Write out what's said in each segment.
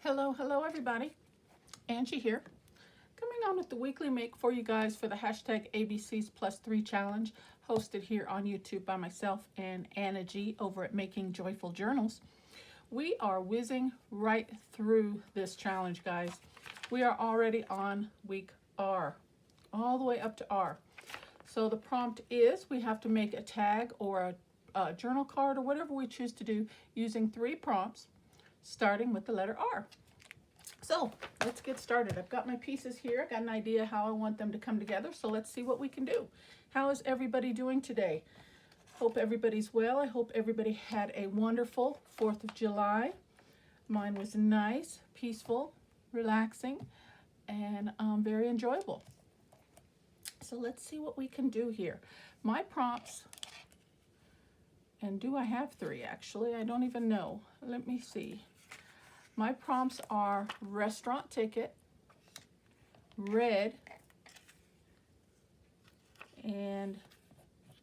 Hello everybody. Angie here. Coming on with the weekly make for you guys for the hashtag ABCs plus 3 challenge, hosted here on YouTube by myself and Anna G over at Making Joyful Journals. We are whizzing right through this challenge, guys. We are already on week R, all the way up to R. So the prompt is we have to make a tag or a journal card or whatever we choose to do using 3 prompts, starting with the letter R. So let's get started. I've got my pieces here. I got an idea how I want them to come together. So let's see what we can do. How is everybody doing today? Hope everybody's well. I hope everybody had a wonderful 4th of July. Mine was nice, peaceful, relaxing, and very enjoyable. So let's see what we can do here. My prompts, and do I have 3 actually? I don't even know. Let me see. My prompts are restaurant ticket, red, and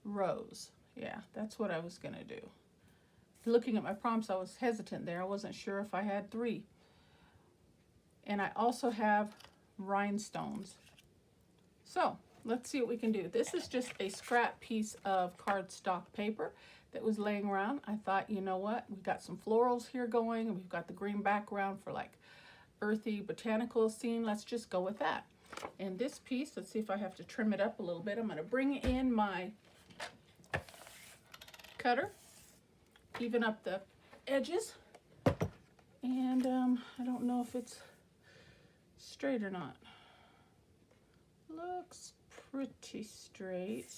rose. Yeah, that's what I was going to do. Looking at my prompts, I was hesitant there. I wasn't sure if I had 3. And I also have rhinestones. So let's see what we can do. This is just a scrap piece of cardstock paper that was laying around. I thought, you know what, we've got some florals here going, and we've got the green background for like earthy botanical scene. Let's just go with that. And this piece, let's see if I have to trim it up a little bit. I'm going to bring in my cutter, even up the edges, and I don't know if it's straight or not. Looks pretty straight.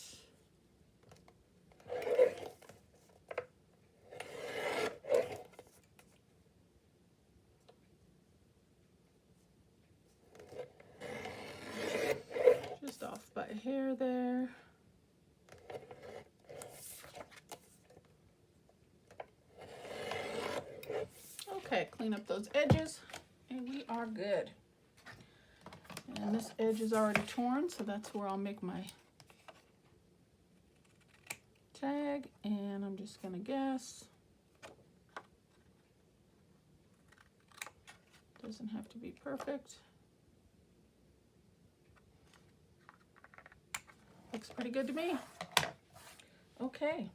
Just off by a hair there. Okay, clean up those edges, and we are good. And this edge is already torn, so that's where I'll make my tag. And I'm just gonna guess. Doesn't have to be perfect. Looks pretty good to me. Okay,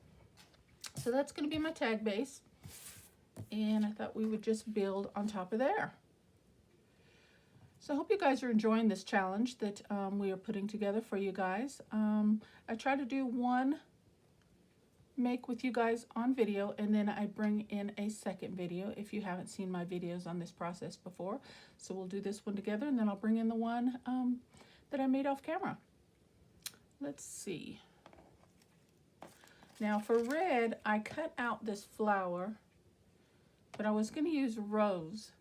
so that's gonna be my tag base. And I thought we would just build on top of there. So I hope you guys are enjoying this challenge that we are putting together for you guys. I try to do one make with you guys on video, and then I bring in a second video if you haven't seen my videos on this process before. So we'll do this one together, and then I'll bring in the one that I made off camera. Let's see. Now for red, I cut out this flower, but I was going to use rose.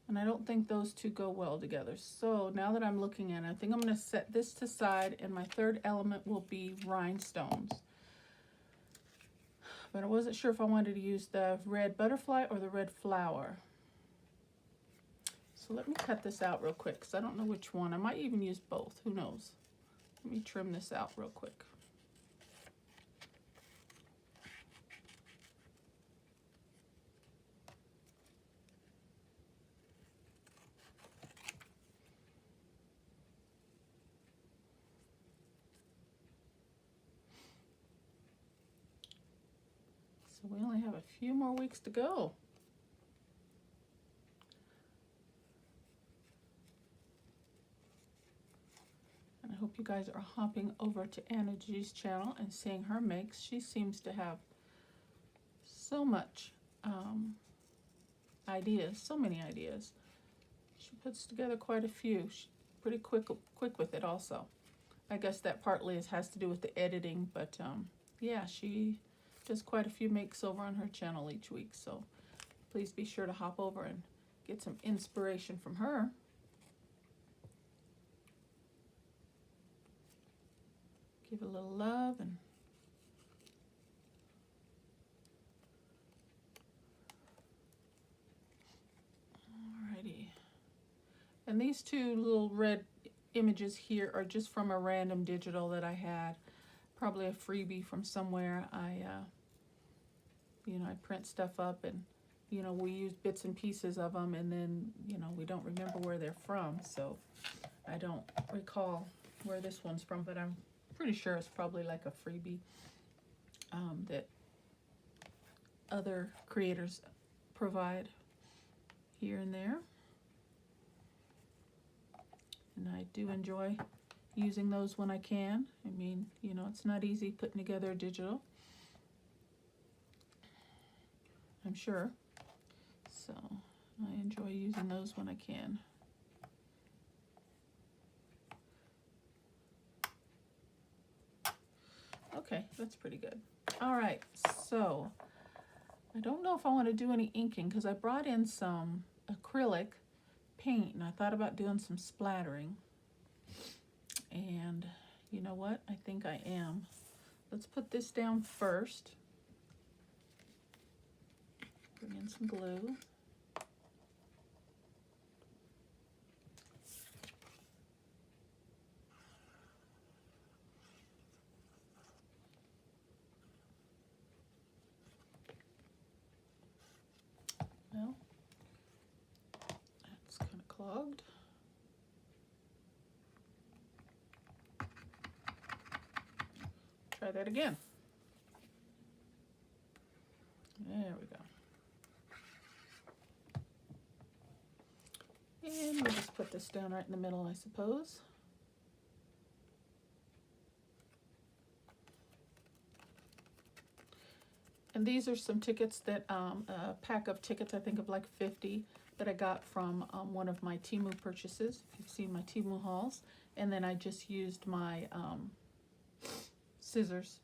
And I don't think those two go well together. So now that I'm looking at it, I think I'm going to set this to side, and my third element will be rhinestones. But I wasn't sure if I wanted to use the red butterfly or the red flower. So let me cut this out real quick, because I don't know which one. I might even use both. Who knows? Let me trim this out real quick. So we only have a few more weeks to go. And I hope you guys are hopping over to Anna G's channel and seeing her makes. She seems to have so much ideas, so many ideas. She puts together quite a few. She's pretty quick with it also. I guess that partly has to do with the editing, but yeah, she does quite a few makes over on her channel each week, so please be sure to hop over and get some inspiration from her. Give it a little love. And alrighty. And these 2 little red images here are just from a random digital that I had. Probably a freebie from somewhere. I print stuff up and you know, we use bits and pieces of them, and then, you know, we don't remember where they're from. So I don't recall where this one's from, but I'm pretty sure it's probably like a freebie that other creators provide here and there. And I do enjoy using those when I can. I mean, you know, it's not easy putting together a digital, I'm sure. So I enjoy using those when I can. Okay, that's pretty good. All right, so I don't know if I want to do any inking because I brought in some acrylic paint and I thought about doing some splattering. And you know what? I think I am. Let's put this down first. Bring in some glue. Well, that's kind of clogged. Try that again. There we go. And we'll just put this down right in the middle, I suppose. And these are some tickets that, a pack of tickets, I think of like 50, that I got from one of my Temu purchases. If you've seen my Temu hauls. And then I just used my scissors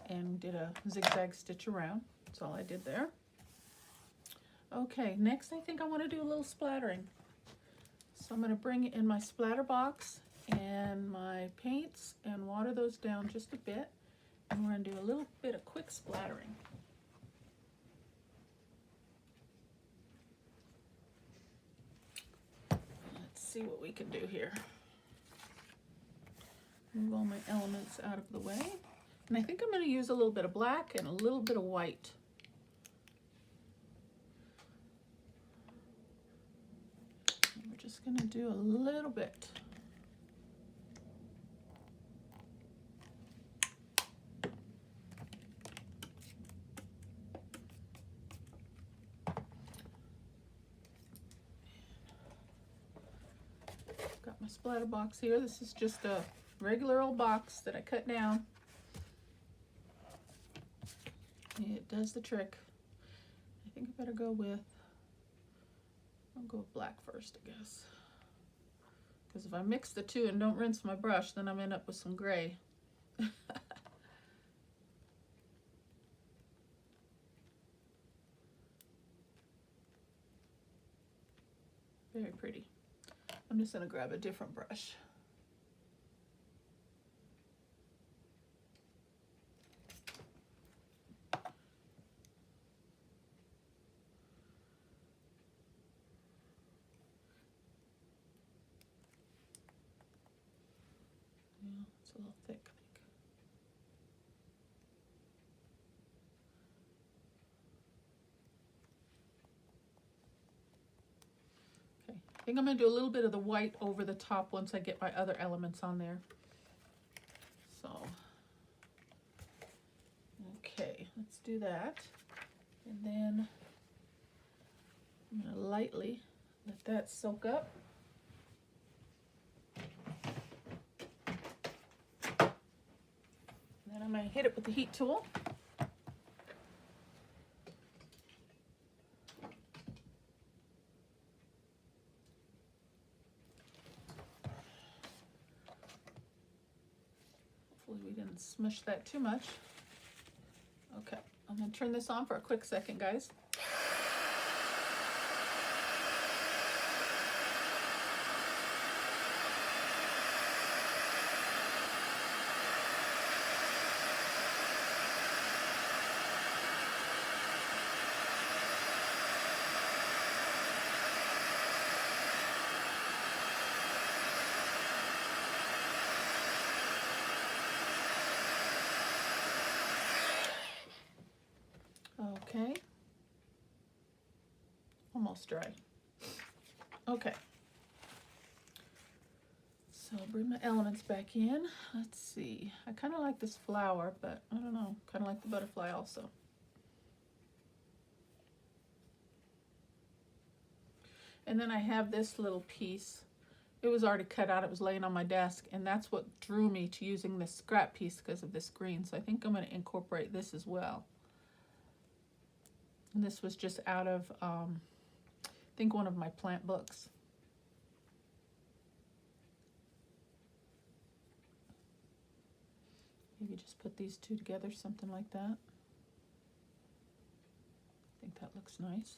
and did a zigzag stitch around. That's all I did there. Okay, next I think I want to do a little splattering. So I'm going to bring in my splatter box and my paints and water those down just a bit. And we're going to do a little bit of quick splattering. Let's see what we can do here. Move all my elements out of the way. And I think I'm going to use a little bit of black and a little bit of white. And we're just going to do a little bit. Got my splatter box here. This is just a regular old box that I cut down. It does the trick. I think I better go with, I'll go with black first, I guess. Because if I mix the two and don't rinse my brush, then I'm end up with some gray. Very pretty. I'm just going to grab a different brush. Yeah, it's a little thick, I think. Okay, I think I'm going to do a little bit of the white over the top once I get my other elements on there. So, okay, let's do that. And then I'm going to lightly let that soak up. And then I'm going to hit it with the heat tool. Hopefully we didn't smush that too much. Okay, I'm going to turn this on for a quick second, guys. Okay, almost dry. Okay. So I'll bring my elements back in. Let's see. I kind of like this flower, but I don't know. Kind of like the butterfly also. And then I have this little piece. It was already cut out. It was laying on my desk, and that's what drew me to using this scrap piece because of this green. So I think I'm going to incorporate this as well. And this was just out of, I think, one of my plant books. Maybe just put these two together, something like that. I think that looks nice.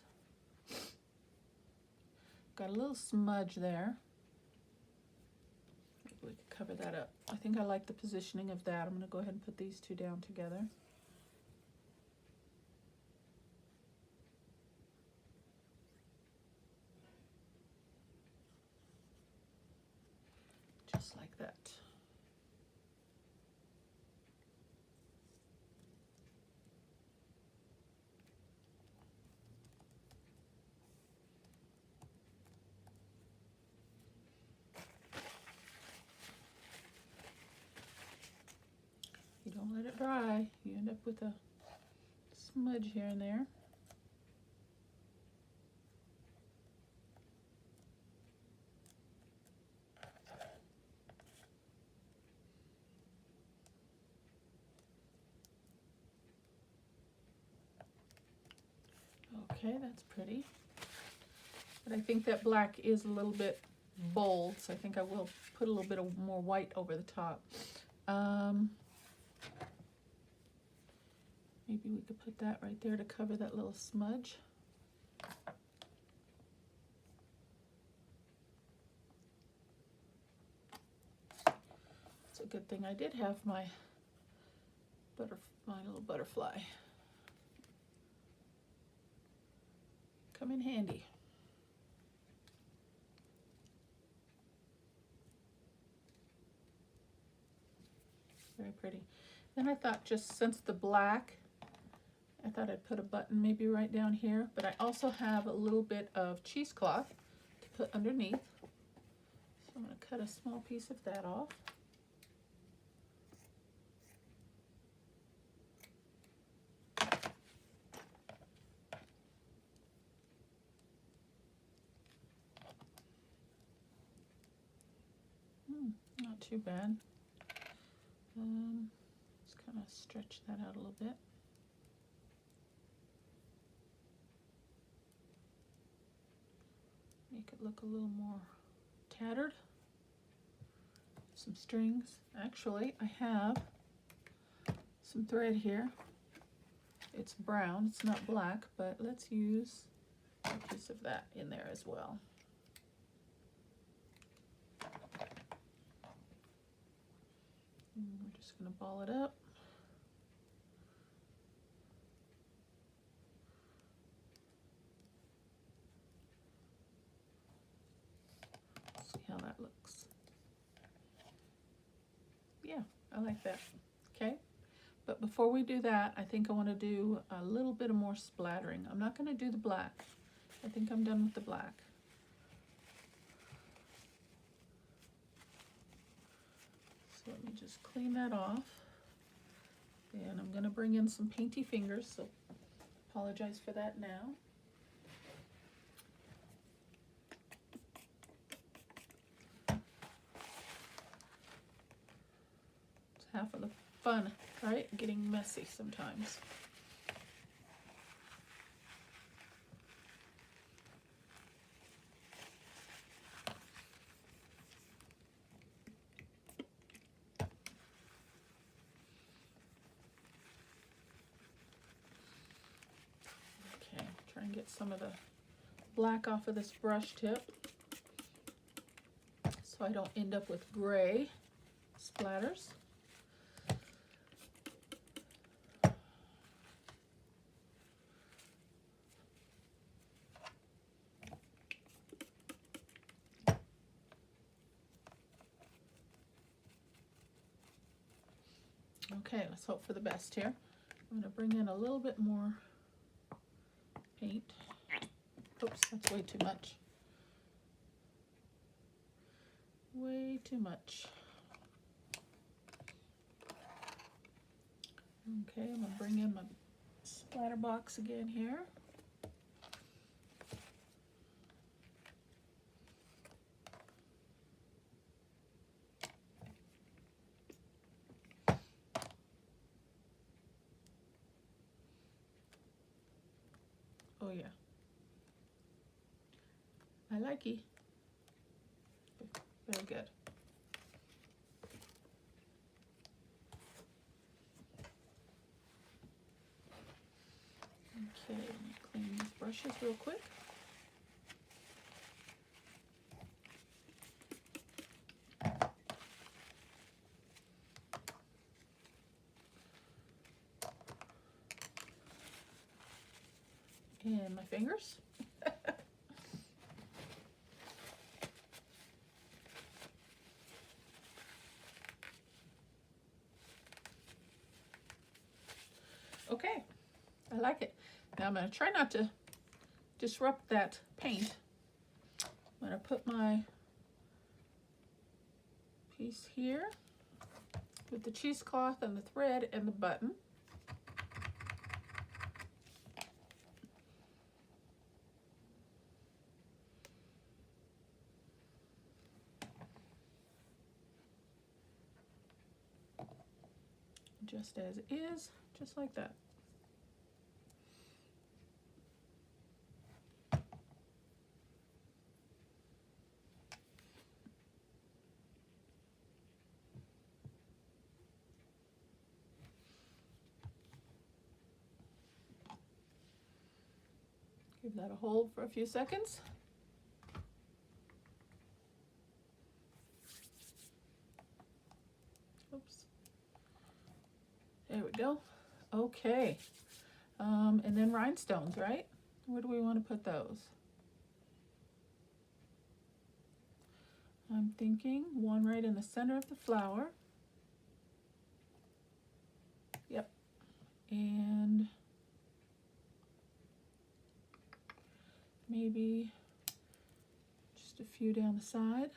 Got a little smudge there. Maybe we could cover that up. I think I like the positioning of that. I'm going to go ahead and put these two down together. Just like that. You don't let it dry, you end up with a smudge here and there. Okay, that's pretty. But I think that black is a little bit bold, so I think I will put a little bit of more white over the top. Maybe we could put that right there to cover that little smudge. It's a good thing I did have my little butterfly. Come in handy. Very pretty. Then I thought, just since the black, I thought I'd put a button maybe right down here, but I also have a little bit of cheesecloth to put underneath. So I'm going to cut a small piece of that off. Not too bad. Just kind of stretch that out a little bit. Make it look a little more tattered. Some strings. Actually, I have some thread here. It's brown, it's not black, but let's use a piece of that in there as well. And we're just going to ball it up. See how that looks. Yeah, I like that. Okay, but before we do that, I think I want to do a little bit of more splattering. I'm not going to do the black. I think I'm done with the black. So let me just clean that off. And I'm going to bring in some painty fingers, so apologize for that now. It's half of the fun, right? Getting messy sometimes. And get some of the black off of this brush tip so I don't end up with gray splatters. Okay, let's hope for the best here. I'm going to bring in a little bit more paint. Oops, that's way too much. Way too much. Okay, I'm gonna bring in my splatter box again here. Oh yeah. I like it. Very good. Okay, let me clean these brushes real quick. And my fingers. Okay, I like it. Now I'm going to try not to disrupt that paint. I'm going to put my piece here with the cheesecloth and the thread and the button. Just as it is, just like that. Give that a hold for a few seconds. Oops. There we go. Okay. And then rhinestones, right? Where do we want to put those? I'm thinking one right in the center of the flower. Yep. And maybe just a few down the side.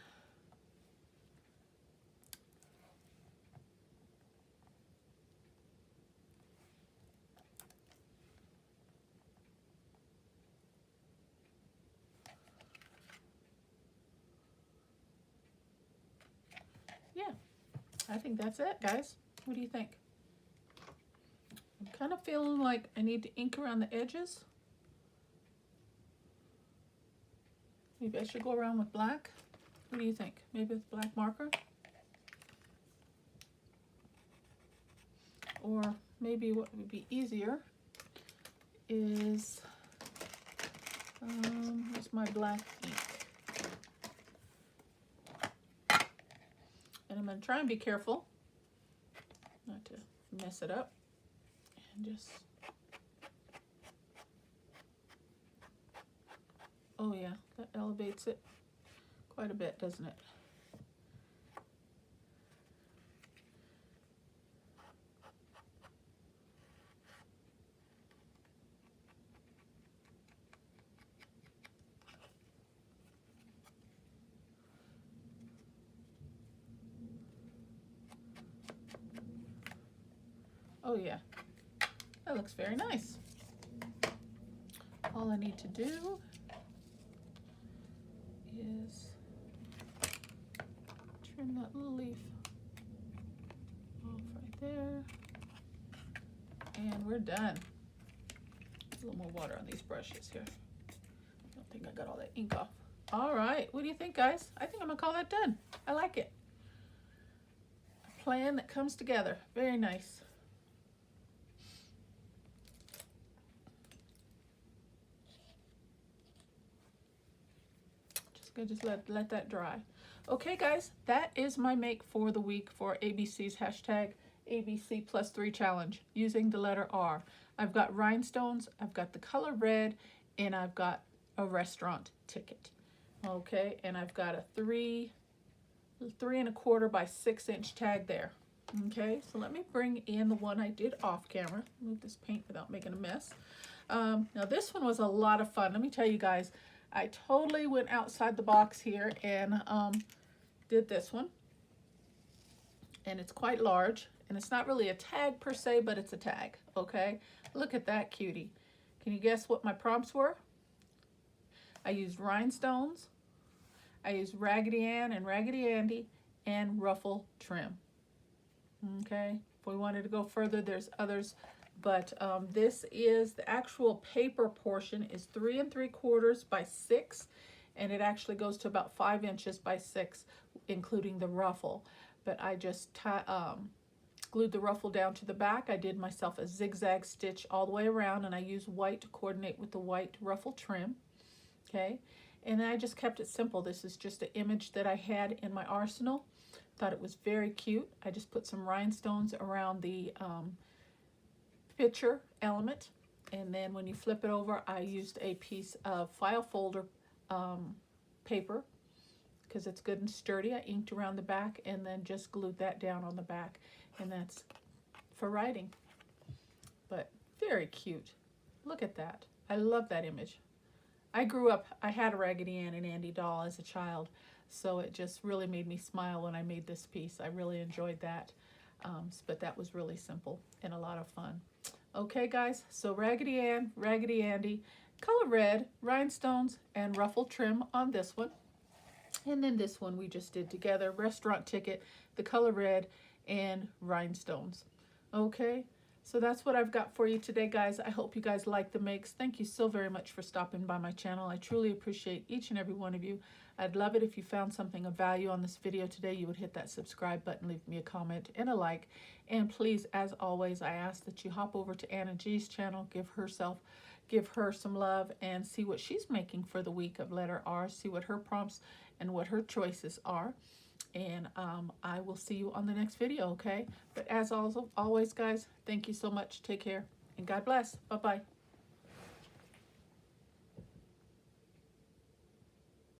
Yeah, I think that's it, guys. What do you think? I'm kind of feeling like I need to ink around the edges. Maybe I should go around with black. What do you think? Maybe with black marker? Or maybe what would be easier is, here's my black ink. And I'm going to try and be careful not to mess it up. And just, oh yeah, that elevates it quite a bit, doesn't it? Oh yeah, that looks very nice. All I need to do is trim that little leaf off right there. And we're done. A little more water on these brushes here. I don't think I got all that ink off. All right, what do you think, guys? I think I'm gonna call that done. I like it. A plan that comes together. Very nice. Just let that dry. Okay, guys, that is my make for the week for ABC's hashtag ABC+3 challenge using the letter R. I've got rhinestones, I've got the color red, and I've got a restaurant ticket. Okay, and I've got a 3 3¼ by 6 inch tag there. Okay, so let me bring in the one I did off camera. Move this paint without making a mess. Now this one was a lot of fun. Let me tell you guys, I totally went outside the box here and did this one. And it's quite large. And it's not really a tag per se, but it's a tag, okay? Look at that cutie. Can you guess what my prompts were? I used rhinestones. I used Raggedy Ann and Raggedy Andy and ruffle trim. Okay, if we wanted to go further, there's others, but this is the actual paper portion is 3 3/4 by 6, and it actually goes to about 5 inches by 6, including the ruffle. But I just glued the ruffle down to the back. I did myself a zigzag stitch all the way around, and I used white to coordinate with the white ruffle trim. Okay, and then I just kept it simple. This is just an image that I had in my arsenal. Thought it was very cute. I just put some rhinestones around the picture element, and then when you flip it over, I used a piece of file folder paper because it's good and sturdy. I inked around the back and then just glued that down on the back, and that's for writing. But very cute. Look at that. I love that image. I grew up, I had a Raggedy Ann and Andy doll as a child, so it just really made me smile when I made this piece. I really enjoyed that, but that was really simple and a lot of fun. Okay guys, so Raggedy Ann, Raggedy Andy, color red, rhinestones, and ruffle trim on this one. And then this one we just did together, restaurant ticket, the color red, and rhinestones. Okay, so that's what I've got for you today, guys. I hope you guys like the makes. Thank you so very much for stopping by my channel. I truly appreciate each and every one of you. I'd love it if you found something of value on this video today. You would hit that subscribe button, leave me a comment and a like. And please, as always, I ask that you hop over to Anna G's channel, give her some love, and see what she's making for the week of letter R. See what her prompts and what her choices are. And I will see you on the next video, okay? But as always, guys, thank you so much. Take care, and God bless. Bye-bye.